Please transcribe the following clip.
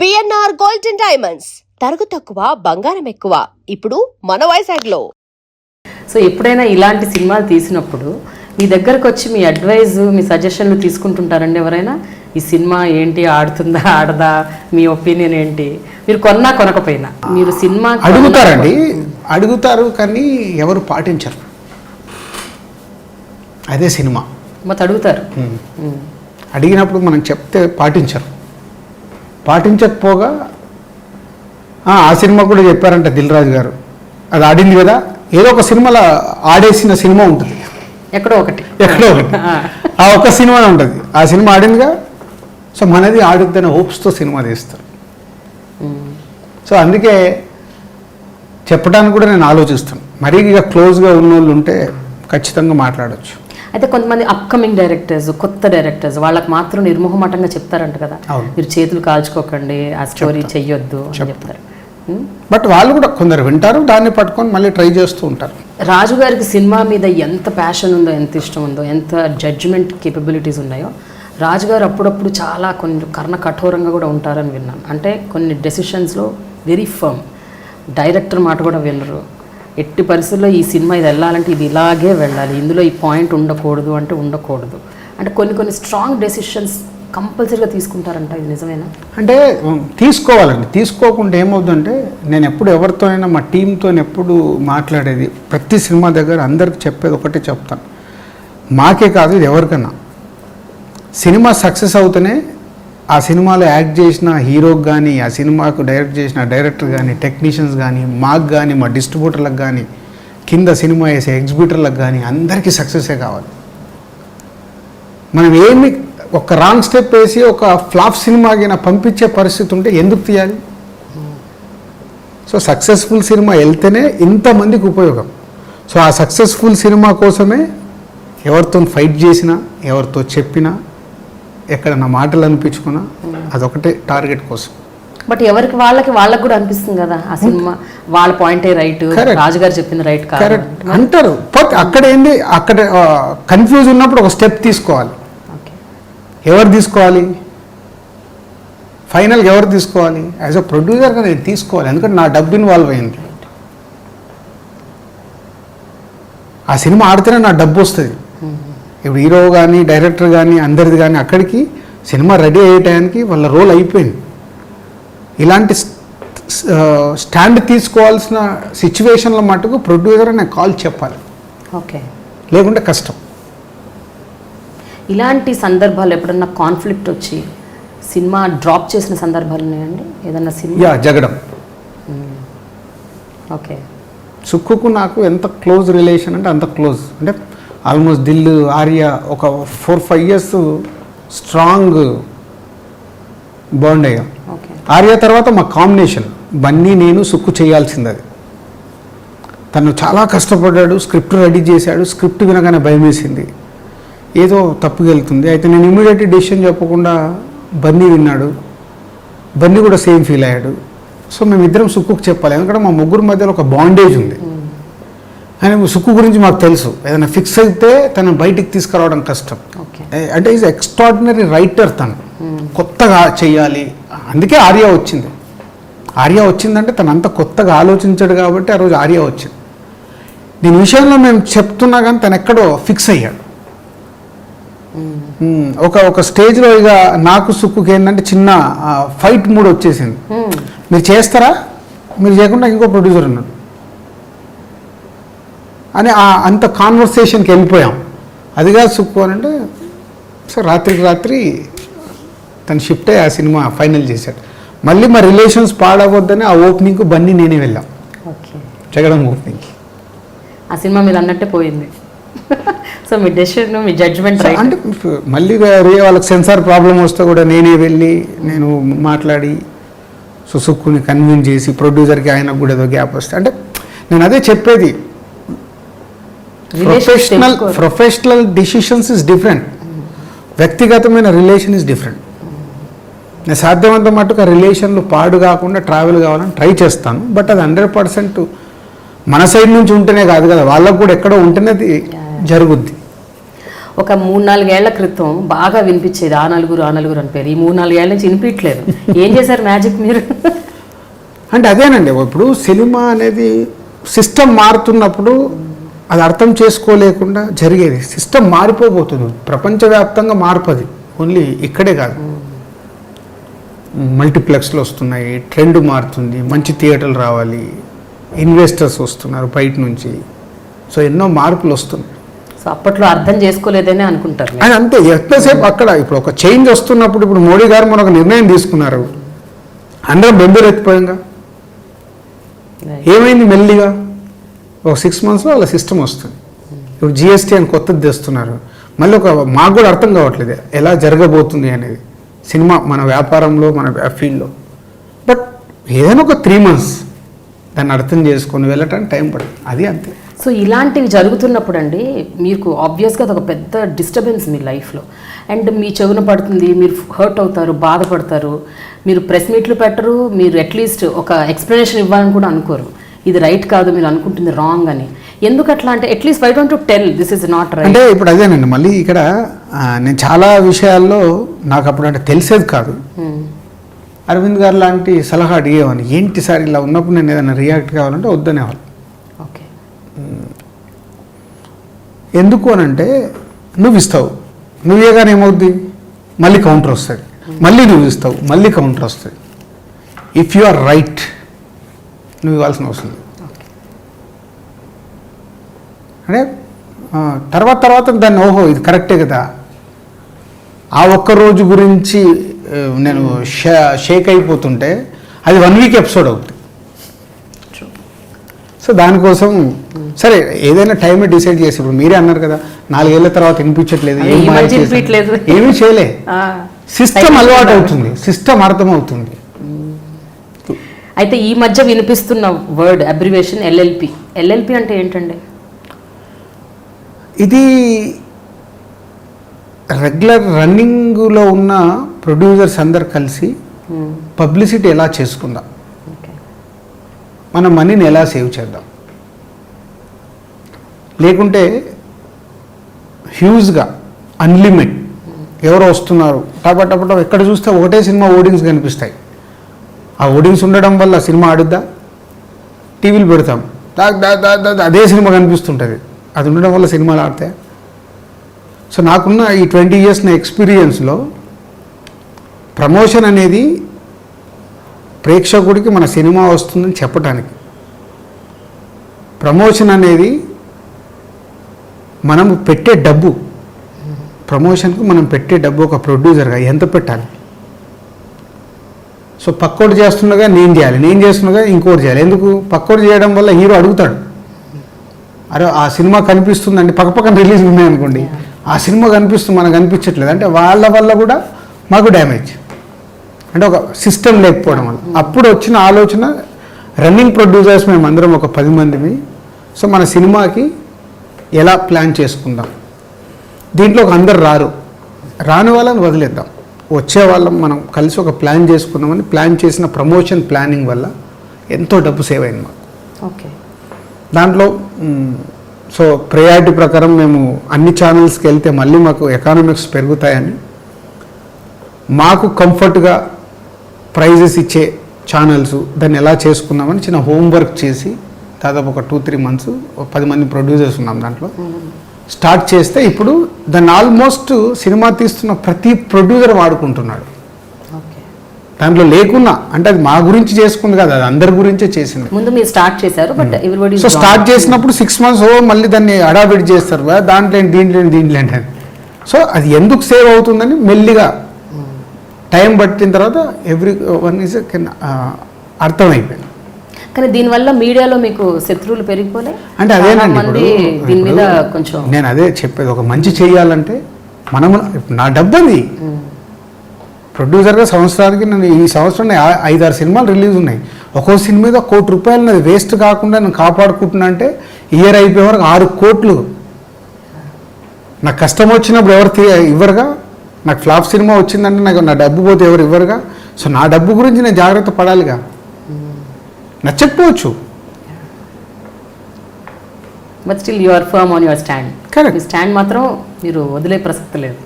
BNR gold and diamonds తరుగు తక్కువ బంగారం ఎక్కువ ఇప్పుడు మన వైజాగ్లో. సో ఎప్పుడైనా ఇలాంటి సినిమాలు తీసినప్పుడు మీ దగ్గరకు వచ్చి మీ అడ్వైజ్ మీ సజెషన్లు తీసుకుంటుంటారండి ఎవరైనా? ఈ సినిమా ఏంటి, ఆడుతుందా ఆడదా, మీ ఒపీనియన్ ఏంటి? మీరు కొన్నా కొనకపోయినా మీరు సినిమా అడుగుతారండి, అడుగుతారు కానీ ఎవరు పాటించరు. అదే సినిమా మొత్తం అడుగుతారు. అడిగినప్పుడు మనం చెప్తే పాటించరు. పాటించకపోగా ఆ సినిమా కూడా చెప్పారంట దిల్ రాజు గారు, అది ఆడింది కదా, ఏదో ఒక సినిమాలో ఆడేసిన సినిమా ఉంటుంది, ఎక్కడో ఒకటి ఆ ఒక్క సినిమా ఉంటుంది, ఆ సినిమా ఆడిందిగా, సో మనది ఆడుద్దనే హోప్స్తో సినిమా తీస్తారు. సో అందుకే చెప్పడానికి కూడా నేను ఆలోచిస్తాను. మరీ ఇక క్లోజ్గా ఉన్న వాళ్ళు ఉంటే ఖచ్చితంగా మాట్లాడవచ్చు. అయితే కొంతమంది అప్కమింగ్ డైరెక్టర్స్, కొత్త డైరెక్టర్స్, వాళ్ళకి మాత్రం నిర్మోహమాటంగా చెప్తారంట కదా, మీరు చేతులు కాల్చుకోకండి, ఆ స్టోరీ చెయ్యొద్దు అని చెప్తారు. బట్ వాళ్ళు కూడా కొందరు వింటారు, దాన్ని పట్టుకొని మళ్ళీ ట్రై చేస్తూ ఉంటారు. రాజు గారికి సినిమా మీద ఎంత ప్యాషన్ ఉందో, ఎంత ఇష్టం ఉందో, ఎంత జడ్జిమెంట్ కేపబిలిటీస్ ఉన్నాయో, రాజుగారు అప్పుడప్పుడు చాలా కొంచెం కర్ణ కఠోరంగా కూడా ఉంటారని విన్నాను. అంటే కొన్ని డెసిషన్స్లో వెరీ ఫర్మ్, డైరెక్టర్ మాట కూడా వినరు. ఎట్టి పరిస్థితుల్లో ఈ సినిమా ఇది వెళ్ళాలంటే ఇది ఇలాగే వెళ్ళాలి, ఇందులో ఈ పాయింట్ ఉండకూడదు అంటే ఉండకూడదు, అంటే కొన్ని స్ట్రాంగ్ డెసిషన్స్ కంపల్సరీగా తీసుకుంటారంట. ఇది నిజమేనా? అంటే తీసుకోవాలండి. తీసుకోకుండా ఏమవుతుందంటే, నేను ఎప్పుడు ఎవరితో అయినా మా టీంతో ఎప్పుడు మాట్లాడేది, ప్రతి సినిమా దగ్గర అందరికి చెప్పేది ఒకటే చెప్తాను, మాకే కాదు ఇది ఎవరికన్నా, సినిమా సక్సెస్ అవుతూనే ఆ సినిమాలో యాక్ట్ చేసిన హీరోకి కానీ, ఆ సినిమాకు డైరెక్ట్ చేసిన డైరెక్టర్ కానీ, టెక్నీషియన్స్ కానీ, మాకు కానీ, మా డిస్ట్రిబ్యూటర్లకు కానీ, కింద సినిమా వేసే ఎగ్జిబ్యూటర్లకు కానీ అందరికీ సక్సెసే కావాలి. మనం ఏమి ఒక రాంగ్ స్టెప్ వేసి ఒక ఫ్లాప్ సినిమాకి పంపించే పరిస్థితి ఉంటే ఎందుకు తీయాలి? సో సక్సెస్ఫుల్ సినిమా వెళ్తేనే ఇంతమందికి ఉపయోగం. సో ఆ సక్సెస్ఫుల్ సినిమా కోసమే ఎవరితో ఫైట్ చేసినా, ఎవరితో చెప్పినా, ఎక్కడ నా మాటలు అనిపించుకున్నా, అదొకటే టార్గెట్ కోసం. బట్ ఎవరికి వాళ్ళకి కూడా అనిపిస్తుంది కదా, ఆ సినిమా వాళ్ళ పాయింటే రైట్, రాజుగారు చెప్పింది రైట్ కాదు అంటారు. బట్ అక్కడ ఏంది, అక్కడ కన్ఫ్యూజ్ ఉన్నప్పుడు ఒక స్టెప్ తీసుకోవాలి. ఎవరు తీసుకోవాలి? ఫైనల్గా ఎవరు తీసుకోవాలి? యాజ్ అ ప్రొడ్యూసర్గా నేను తీసుకోవాలి, ఎందుకంటే నా డబ్బు ఇన్వాల్వ్ అయింది. ఆ సినిమా ఆడితేనే నా డబ్బు వస్తుంది. ఇప్పుడు హీరో కానీ, డైరెక్టర్ కానీ, అందరిది కానీ అక్కడికి సినిమా రెడీ అయ్యే టైంకి వాళ్ళ రోల్ అయిపోయింది. ఇలాంటి స్టాండ్ తీసుకోవాల్సిన సిచ్యువేషన్లో మటుకు ప్రొడ్యూసర్ అనే కాల్ చెప్పాలి. ఓకే, లేకుంటే కష్టం. ఇలాంటి సందర్భాలు ఎప్పుడన్నా కాన్ఫ్లిక్ట్ వచ్చి సినిమా డ్రాప్ చేసిన సందర్భాలు ఉన్నాయండి? ఏదన్నా సినిమా జగడం. ఓకే. సుక్కుకు నాకు ఎంత క్లోజ్ రిలేషన్ అంటే అంత క్లోజ్, అంటే ఆల్మోస్ట్ దిల్, ఆర్య ఒక 4-5 years స్ట్రాంగ్ బాండ్ అయ్యాం. ఆర్య తర్వాత మా కాంబినేషన్ బన్నీ, నేను, సుక్కు చేయాల్సింది అది. తను చాలా కష్టపడ్డాడు, స్క్రిప్ట్ రెడీ చేశాడు. స్క్రిప్ట్ వినగానే భయం వేసింది, ఏదో తప్పుగా వెళ్తుంది. అయితే నేను ఇమీడియట్ డెసిషన్ చెప్పకుండా బన్నీ విన్నాడు, బన్నీ కూడా సేమ్ ఫీల్ అయ్యాడు. సో మేమిద్దరం సుక్కుకు చెప్పాలి, ఎందుకంటే మా ముగ్గురు మధ్యలో ఒక బాండేజ్ ఉంది. అని సుక్కు గురించి మాకు తెలుసు, ఏదైనా ఫిక్స్ అయితే తను బయటికి తీసుకురావడం కష్టం. అంటే ఈజ్ ఎక్స్ట్రాడినరీ రైటర్, తను కొత్తగా చెయ్యాలి, అందుకే ఆర్య వచ్చింది. ఆర్య వచ్చిందంటే తను అంత కొత్తగా ఆలోచించాడు కాబట్టి ఆ రోజు ఆర్య వచ్చింది. దీని విషయంలో మేము చెప్తున్నా కానీ తను ఎక్కడో ఫిక్స్ అయ్యాడు. ఒక స్టేజ్లో ఇక నాకు సుక్కుకి ఏంటంటే చిన్న ఫైట్ మూడ్ వచ్చేసింది. మీరు చేస్తారా, మీరు చేయకుండా ఇంకో ప్రొడ్యూసర్ ఉన్నాడు అని అంత కాన్వర్సేషన్కి వెళ్ళిపోయాం. అదిగా సుక్కు అని అంటే, సో రాత్రికి రాత్రి తను షిఫ్ట్ అయ్యి ఆ సినిమా ఫైనల్ చేశాడు. మళ్ళీ మా రిలేషన్స్ పాడవద్దని ఆ ఓపెనింగ్కు బన్నీ నేనే వెళ్ళాం. జగడం ఓపెనింగ్కి. ఆ సినిమా మీరు అన్నట్టే పోయింది. సో మీ డెసిషన్, మీ జడ్జ్మెంట్ అంటే మళ్ళీ వాళ్ళకి సెన్సార్ ప్రాబ్లం వస్తే కూడా నేనే వెళ్ళి నేను మాట్లాడి సో సుక్కుని కన్విన్స్ చేసి, ప్రొడ్యూసర్కి ఆయనకు కూడా ఏదో గ్యాప్ వస్తే, అంటే నేను అదే చెప్పేది, ప్రొఫెషనల్ డిసిషన్స్ ఇస్ డిఫరెంట్, వ్యక్తిగతమైన రిలేషన్ ఇస్ డిఫరెంట్. నేను సాధ్యమంత మటుకు ఆ రిలేషన్లు పాడు కాకుండా ట్రావెల్ కావాలని ట్రై చేస్తాను. బట్ అది 100% మన సైడ్ నుంచి ఉంటేనే కాదు కదా, వాళ్ళకు కూడా ఎక్కడో ఉంటేనే జరుగుద్ది. ఒక 3-4 ఏళ్ల క్రితం బాగా వినిపించేది ఆ నలుగురు అని పేరు. ఈ 3-4 ఏళ్ల నుంచి వినిపించలేదు. ఏం చేశారు మ్యాజిక్ మీరు? అంటే అదేనండి, ఇప్పుడు సినిమా అనేది సిస్టమ్ మారుతున్నప్పుడు అది అర్థం చేసుకోలేకుండా జరిగేది. సిస్టమ్ మారిపోబోతుంది, ప్రపంచవ్యాప్తంగా మార్పది, ఓన్లీ ఇక్కడే కాదు. మల్టీప్లెక్స్లు వస్తున్నాయి, ట్రెండ్ మారుతుంది, మంచి థియేటర్లు రావాలి, ఇన్వెస్టర్స్ వస్తున్నారు బయట నుంచి, సో ఎన్నో మార్పులు వస్తున్నాయి. సో అప్పట్లో అర్థం చేసుకోలేదని అనుకుంటారు. అది అంతే, ఎంతసేపు అక్కడ ఇప్పుడు ఒక చేంజ్ వస్తున్నప్పుడు, ఇప్పుడు మోడీ గారు మన ఒక నిర్ణయం తీసుకున్నారు, అందరం బెంబేలు ఎత్తిపోయాంగా. ఏమైంది? మెల్లిగా ఒక 6 monthsలో వాళ్ళ సిస్టమ్ వస్తుంది. ఇప్పుడు జిఎస్టీ అని కొత్తది తెస్తున్నారు, మళ్ళీ మాకు కూడా అర్థం కావట్లేదు ఎలా జరగబోతుంది అనేది సినిమా మన వ్యాపారంలో, మన ఫీల్డ్లో. బట్ ఏదైనా ఒక 3 months దాన్ని అర్థం చేసుకొని వెళ్ళటానికి టైం పడుతుంది, అది అంతే. సో ఇలాంటివి జరుగుతున్నప్పుడు అండి మీకు ఆబ్వియస్గా అది ఒక పెద్ద డిస్టర్బెన్స్ మీ లైఫ్లో. అండ్ మీ చెవున పడుతుంది, మీరు హర్ట్ అవుతారు, బాధపడతారు, మీరు ప్రెస్ మీట్లు పెట్టరు, మీరు అట్లీస్ట్ ఒక ఎక్స్ప్లెనేషన్ ఇవ్వాలని కూడా అనుకోరు. ఇది రైట్ కాదు, మీరు అనుకుంటుంది రాంగ్ అని. ఎందుకు అట్లా అంటే at least why don't you tell this is not right? అంటే ఇప్పుడు అదేనండి, మళ్ళీ ఇక్కడ నేను చాలా విషయాల్లో నాకు అప్పుడు అంటే తెలిసేది కాదు. అరవింద్ గారు లాంటి సలహా అడిగేవాడిని, ఏంటి సార్ ఇలా ఉన్నప్పుడు నేను ఏదైనా రియాక్ట్ కావాలంటే వద్దనేవాళ్ళు. ఓకే. ఎందుకు అని అంటే, నువ్వు ఇస్తావు, నువ్వేగానే ఏమవుద్ది, మళ్ళీ కౌంటర్ వస్తుంది, మళ్ళీ నువ్వు ఇస్తావు, మళ్ళీ కౌంటర్ వస్తుంది. ఇఫ్ యు ఆర్ రైట్, నువ్వు ఇవ్వాల్సిన అవసరం లేదు. అంటే తర్వాత దాన్ని ఓహో ఇది కరెక్టే కదా, ఆ ఒక్క రోజు గురించి నేను షేక్ అయిపోతుంటే అది 1 week ఎపిసోడ్ అవుతుంది. సో దానికోసం సరే ఏదైనా టైమే డిసైడ్ చేసి, ఇప్పుడు మీరే అన్నారు కదా 4 ఏళ్ల తర్వాత వినిపించట్లేదు, ఏమీ చేయలే, సిస్టమ్ అలవాటు అవుతుంది, సిస్టమ్ అర్థమవుతుంది. అయితే ఈ మధ్య వినిపిస్తున్న వర్డ్ అబ్రివేషన్ ఎల్ఎల్పి. ఎల్ఎల్పి అంటే ఏంటండి? ఇది రెగ్యులర్ రన్నింగ్లో ఉన్న ప్రొడ్యూసర్స్ అందరు కలిసి పబ్లిసిటీ ఎలా చేసుకుందాం, మన మనీని ఎలా సేవ్ చేద్దాం, లేకుంటే హ్యూజ్గా అన్లిమిట్ ఎవరో వస్తున్నారు టపటపట, ఎక్కడ చూస్తే ఒకటే సినిమా ఓడింగ్స్ కనిపిస్తాయి. ఆ ఓడింగ్స్ ఉండడం వల్ల సినిమా ఆడుద్దా? టీవీలు పెడతాం, అదే సినిమా కనిపిస్తుంటుంది, అది ఉండడం వల్ల సినిమాలు ఆడతాయి. సో నాకున్న ఈ 20 years నా ఎక్స్పీరియన్స్లో ప్రమోషన్ అనేది ప్రేక్షకుడికి మన సినిమా వస్తుందని చెప్పడానికి, ప్రమోషన్ అనేది మనం పెట్టే డబ్బు, ప్రమోషన్కు మనం పెట్టే డబ్బు ఒక ప్రొడ్యూసర్గా ఎంత పెట్టాలి. సో పక్కోటి చేస్తుండగా నేను చేయాలి, నేను చేస్తుండగా ఇంకోటి చేయాలి. ఎందుకు? పక్కోటి చేయడం వల్ల హీరో అడుగుతాడు, అరే ఆ సినిమా కనిపిస్తుందండి, పక్కపక్కన రిలీజ్ ఉన్నాయనుకోండి, ఆ సినిమా కనిపిస్తుంది మనకు కనిపించట్లేదు అంటే వాళ్ళ వల్ల కూడా మాకు డ్యామేజ్. అంటే ఒక సిస్టమ్ లేకపోవడం వల్ల అప్పుడు వచ్చిన ఆలోచన, రన్నింగ్ ప్రొడ్యూసర్స్ మేము అందరం ఒక 10 మందిని, సో మన సినిమాకి ఎలా ప్లాన్ చేసుకుందాం, దీంట్లోకి అందరు రాని వాళ్ళని వదిలేద్దాం, వచ్చే వాళ్ళం మనం కలిసి ఒక ప్లాన్ చేసుకుందామని ప్లాన్ చేసిన ప్రమోషన్ ప్లానింగ్ వల్ల ఎంతో డబ్బు సేవ్ అయింది మాకు. ఓకే. దాంట్లో సో ప్రయారిటీ ప్రకారం మేము అన్ని ఛానల్స్కి వెళ్తే మళ్ళీ మాకు ఎకానమిక్స్ పెరుగుతాయని, మాకు కంఫర్ట్గా ప్రైజెస్ ఇచ్చే ఛానల్స్ దాన్ని ఎలా చేసుకుందామని చిన్న హోంవర్క్ చేసి దాదాపు ఒక 2-3 months 10 మంది ప్రొడ్యూసర్స్ ఉన్నాం దాంట్లో స్టార్ట్ చేస్తే ఇప్పుడు దాన్ని ఆల్మోస్ట్ సినిమా తీస్తున్న ప్రతి ప్రొడ్యూసర్ వాడుకుంటున్నాడు. దాంట్లో లేకున్నా అంటే అది మా గురించి చేసుకుంది కదా, అది అందరి గురించే చేసింది. ముందు మీరు స్టార్ట్ చేశారు, బట్ ఎవ్రీబడీ సో స్టార్ట్ చేసినప్పుడు 6 months మళ్ళీ దాన్ని అడాప్ట్ చేస్తారు, దాంట్లో దీంట్లో అంటే. సో అది ఎందుకు సేవ్ అవుతుందని మెల్లిగా టైం పట్టిన తర్వాత ఎవ్రీ వన్ ఈజ్ అర్థమైపోయింది. కానీ దీనివల్ల మీడియాలో మీకు శత్రువులు పెరిగిపోలే అంటే అదేనండి, దీని మీద కొంచెం నేను అదే చెప్పేది, ఒక మంచి చేయాలంటే మనము, నా డబ్బు అది ప్రొడ్యూసర్గా సంవత్సరానికి నేను ఈ సంవత్సరం 5-6 సినిమాలు రిలీజ్ ఉన్నాయి, ఒక్కో సినిమా మీద ₹1 కోటి నాది వేస్ట్ కాకుండా నేను కాపాడుకుంటున్నా అంటే ఇయర్ అయిపోయే వరకు 6 కోట్లు. నాకు కష్టం వచ్చినప్పుడు ఎవరు ఇవ్వరుగా, నాకు ఫ్లాప్ సినిమా వచ్చిందంటే నాకు నా డబ్బు పోతే ఎవరు ఇవ్వరుగా. సో నా డబ్బు గురించి నేను జాగ్రత్త పడాలిగా. నచ్చకపోవచ్చు, but still you are firm on your stand. Correct. Stand మాత్రం మీరు వదిలే ప్రసక్తి లేదు.